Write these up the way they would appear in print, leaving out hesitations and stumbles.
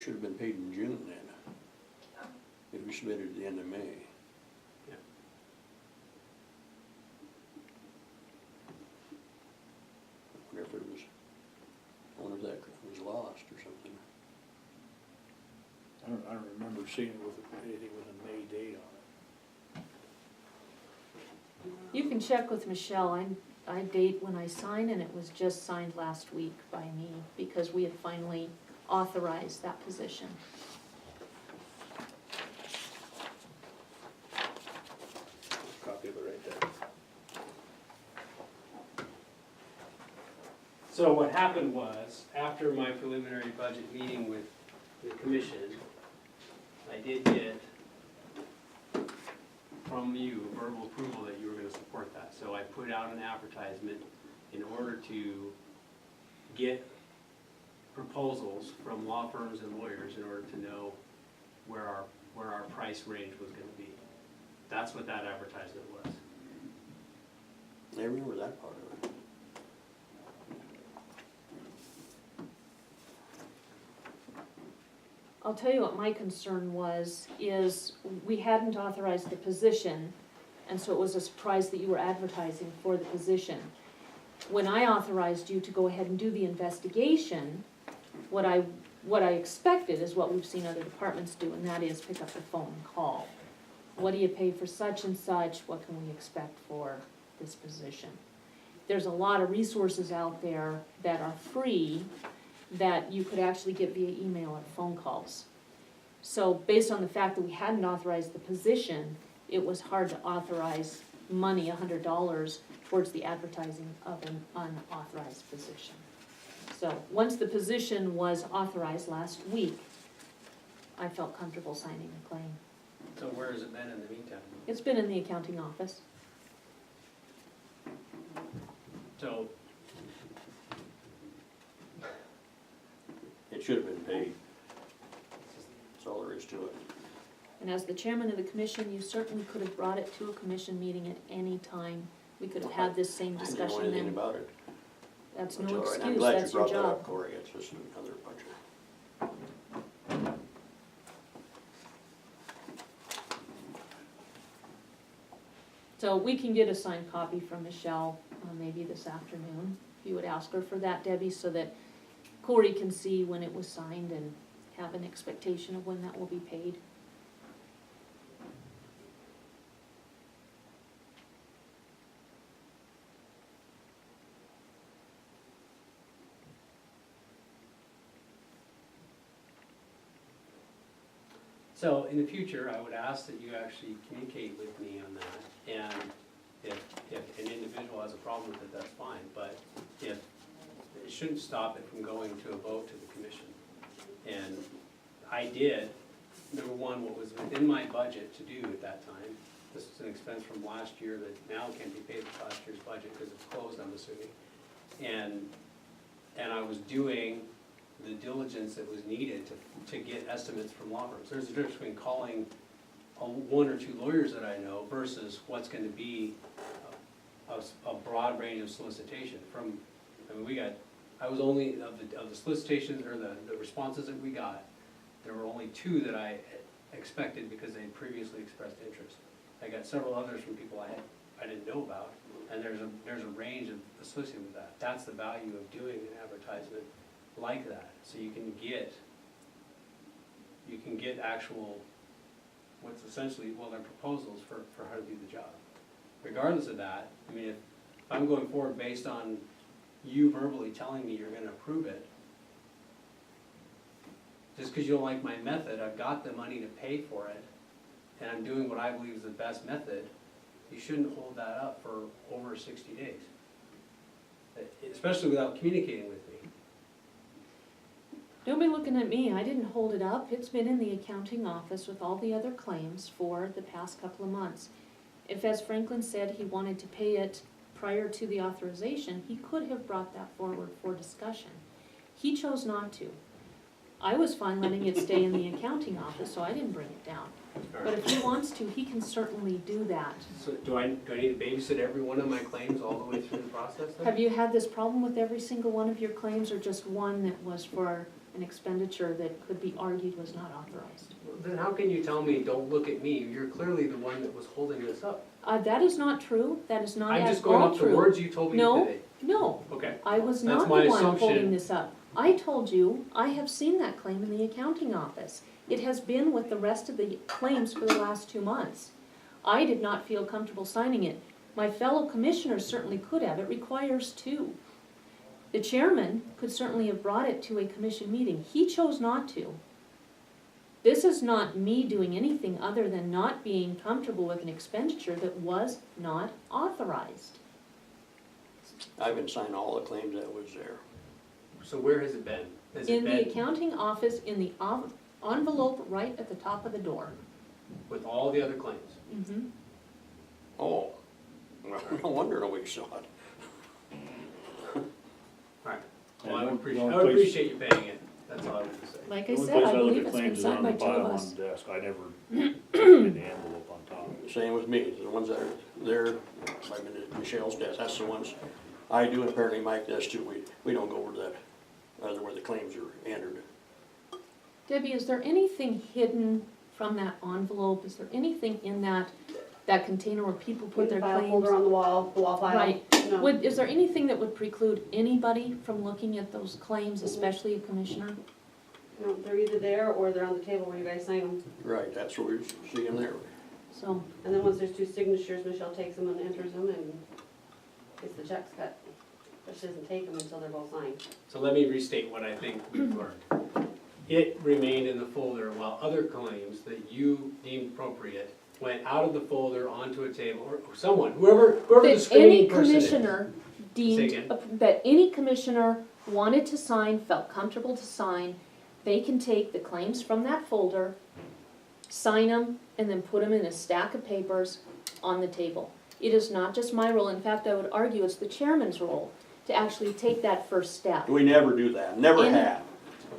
should have been paid in June then. If we submitted at the end of May. Yeah. I wonder if it was, I wonder if that was lost or something. I don't remember seeing it with anything with a May date on You can check with Michelle. I date when I sign, and it was just signed last week by me because we had finally authorized that position. it. Copy of it right there. So what happened was, after my preliminary budget meeting with the commission, I did get from you verbal approval that you were gonna support that. So I put out an advertisement in order to get proposals from law firms and lawyers in order to know where our price range was gonna be. That's what that advertisement was. I remember that part of it. I'll tell you what my concern is we hadn't authorized the position, and so it was a surprise that you were advertising for the position. When I authorized you to go ahead and do the investigation, what I expected is what we've seen other departments do, and that is pick up the phone and call. What do you pay for such and such? What can we expect for this position? There's a lot of resources out there that are free that you could actually get via email or phone calls. So based on the fact that we hadn't authorized the position, it was hard to authorize money, $100, towards the advertising of an unauthorized position. So once the position was authorized last week, I felt comfortable signing the claim. So where has it been in the meantime? It's been in the accounting office. So, It should have been paid. That's all there is to it. And as the chairman of the commission, you certainly could have brought it to a commission meeting at any time. We could have had this same I didn't know discussion anything then. about it. That's That's no all right. I'm excuse, glad you that's your brought that up, job. Cory. It's just another budget. So we can get a signed copy from Michelle, maybe this afternoon. If you would ask her for that, Debbie, so that Cory can see when it was signed and have an expectation of when that will be paid. so in the future, I would ask that you actually communicate with me on that. And if an individual has a problem with it, that's fine, but if, it shouldn't stop it from going to a vote to the commission. And I did, number one, what was within my budget to do at that time. This is an expense from last year that now can't be paid with last year's budget because it's closed, I'm assuming. And I was doing the diligence that was needed to get estimates from law firms. There's a difference between calling one or two lawyers that I know versus what's gonna be a broad range of solicitation from, I was only, of the solicitations or the responses that we got, there were only two that I expected because they had previously expressed interest. I got several others from people I didn't know about, and there's a range associated with that. That's the value of doing an advertisement like that, so you can get actual, what's essentially, well, they're proposals for how to do the job. Regardless of that, I mean, if I'm going forward based on you verbally telling me you're gonna approve it, just because you don't like my method, I've got the money to pay for it, and I'm doing what I believe is the best method, you shouldn't hold that up for over 60 days. Especially without communicating with me. Don't be looking at me, I didn't hold it up. It's been in the accounting office with all the other claims for the past couple of months. If, as Franklin said, he wanted to pay it prior to the authorization, he could have brought that forward for discussion. He chose not to. I was fine letting it stay in the accounting office, so I didn't bring it down. But if he wants to, he can certainly do that. So do I need to babysit every one of my claims all the way through the process then? Have you had this problem with every single one of your claims, or just one that was for an expenditure that could be argued was not authorized. Then how can you tell me, don't look at me? You're clearly the one that was holding this up. That is not true, that is not I'm at just going all off the true. words you told me No. today. No, Okay, I was That's not the my one assumption. holding this up. I told you, I have seen that claim in the accounting office. It has been with the rest of the claims for the last 2 months. I did not feel comfortable signing it. My fellow commissioners certainly could have, it requires 2. The chairman could certainly have brought it to a commission meeting. He chose not to. This is not me doing anything other than not being comfortable with an expenditure that was not authorized. I've been signing all the claims that was there. so where has it been? Has it In the been accounting office, in the envelope right at the top of the door. with all the other claims? Mm-hmm. Oh, well, no wonder nobody saw it. Alright, well, And I would the appreciate, only I would place- appreciate you paying it, that's all I would say. Like The I only said, place I look believe at it's been claims is signed on by the 2 pile of on us. the desk, I never in the envelope on top. Same with me, the ones that are there, I've been at Michelle's desk, that's the ones I do, and apparently Mike does too. We don't go over that, where the claims are entered. Debbie, is there anything hidden from that envelope? Is there anything in that container where people put their File claims? folder on the wall file. Right. No. Is there anything that would preclude anybody from looking at those claims, especially a commissioner? No, they're either there or they're on the table where you guys sign them. Right, that's what we see in there. So, And then once there's 2 signatures, Michelle takes them and enters them and gets the checks cut. But she doesn't take them until they're both signed. So let me restate what I think we've learned. It remained in the folder while other claims that you deemed appropriate went out of the folder onto a table, or someone, whoever the that any screening person is. commissioner deemed, again. that any commissioner wanted to sign, felt comfortable to sign, they can take the claims from that folder, sign them, and then put them in a stack of papers on the table. It is not just my role, in fact, I would argue it's the chairman's role to actually take that first step. We never do that, never Any- have.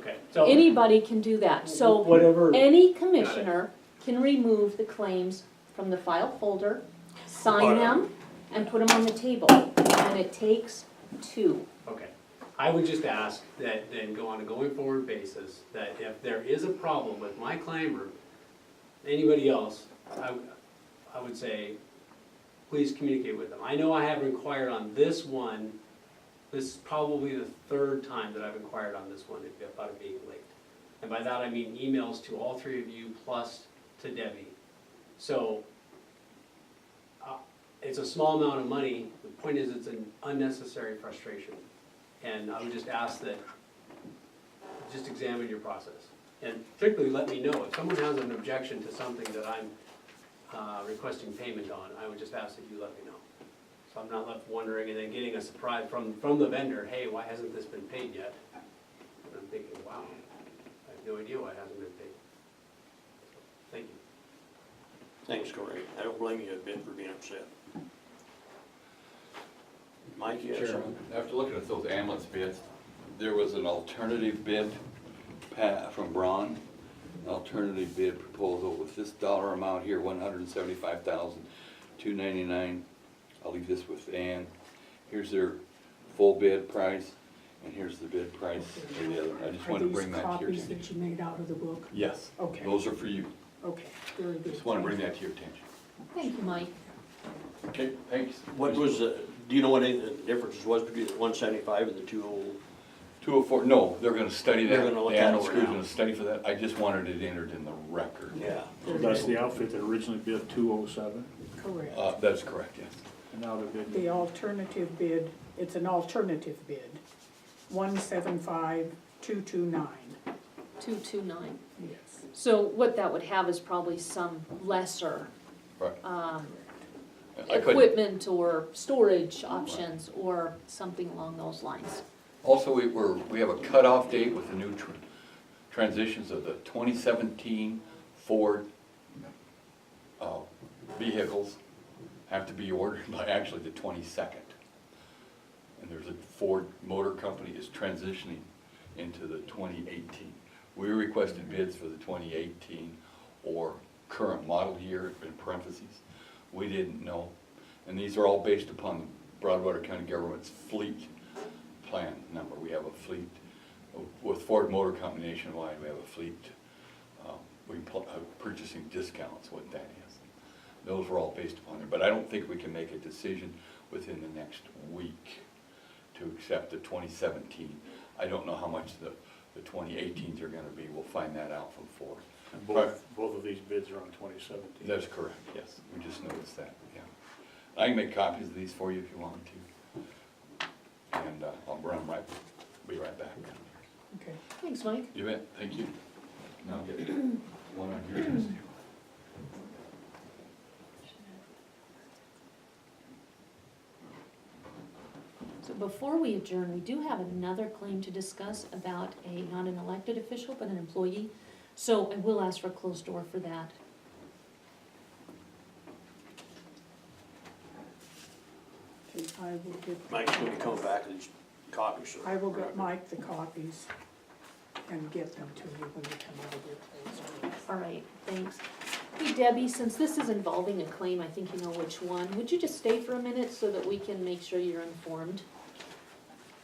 Okay, so Anybody can do that, so whatever, any commissioner can remove the claims from the file folder, sign them, and put them on the table, and it takes 2. okay. I would just ask that then go on a going forward basis, that if there is a problem with my claim or anybody else, I would say, please communicate with them. I know I have inquired on this one, this is probably the 3rd time that I've inquired on this one about it being late. And by that I mean emails to all 3 of you plus to Debbie. So, it's a small amount of money, the point is it's an unnecessary frustration. And I would just ask that, just examine your process. And particularly let me know, if someone has an objection to something that I'm requesting payment on, I would just ask that you let me know. So I'm not left wondering and then getting a surprise from the vendor, hey, why hasn't this been paid yet? And I'm thinking, wow, I have no idea why it hasn't been paid. Thank you. Thanks, Corey. I don't blame you a bit for being upset. Mike, you have Chairman, something? after looking at those ambulance bids, there was an alternative bid from Braun, an alternative bid proposal with this dollar amount here, $175,299. I'll leave this with Ann. Here's their full bid price, and here's the bid price for the other. I just wanted to bring that to your Are these attention. copies that you made out of the book? Yes, Okay, those are for you. okay, very good. Just want to bring that to your attention. Thank you, Mike. Okay, thanks. What was, do you know what any of the differences was between the 175 and the 200? 204, no, they're gonna study that. They're gonna look The at it ambulance crew's now. gonna study for that. I just wanted it entered in the record. Yeah. So that's the outfit that originally bid 207, Correct. That's correct, yes. and now they're bidding. The alternative bid, it's an alternative bid, 175,229, 229. yes. So what that would have is probably some lesser Right. I couldn't, equipment or storage options or something along those lines. also, we have a cutoff date with the new transitions of the 2017 Ford vehicles have to be ordered by actually the 22nd. And there's a Ford Motor Company is transitioning into the 2018. We requested bids for the 2018 or current model year in parentheses. We didn't know. And these are all based upon the Broadwater County government's fleet plan number. We have a fleet With Ford Motor Company nationwide, we have a fleet, purchasing discounts, what that is. Those were all based upon there, but I don't think we can make a decision within the next week to accept the 2017. I don't know how much the 2018s are gonna be, we'll find that out from Ford. And both of these bids are on 2017. That's correct, yes, we just noticed that, yeah. I can make copies of these for you if you want to. And I'll run right, be right back. Okay. Thanks, Mike. You bet, thank you. Now I'll get one on here. Tuesday. So before we adjourn, we do have another claim to discuss about not an elected official, but an employee. So I will ask for a closed door for that. Okay, I will get, Mike's gonna be coming back with these copies, so. I will get Mike the copies and get them to you when we come out of your place. All right, thanks. Hey Debbie, since this is involving a claim, I think you know which one, would you just stay for a minute so that we can make sure you're informed?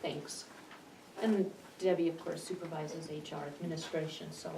Thanks. And Debbie, of course, supervises HR administration, so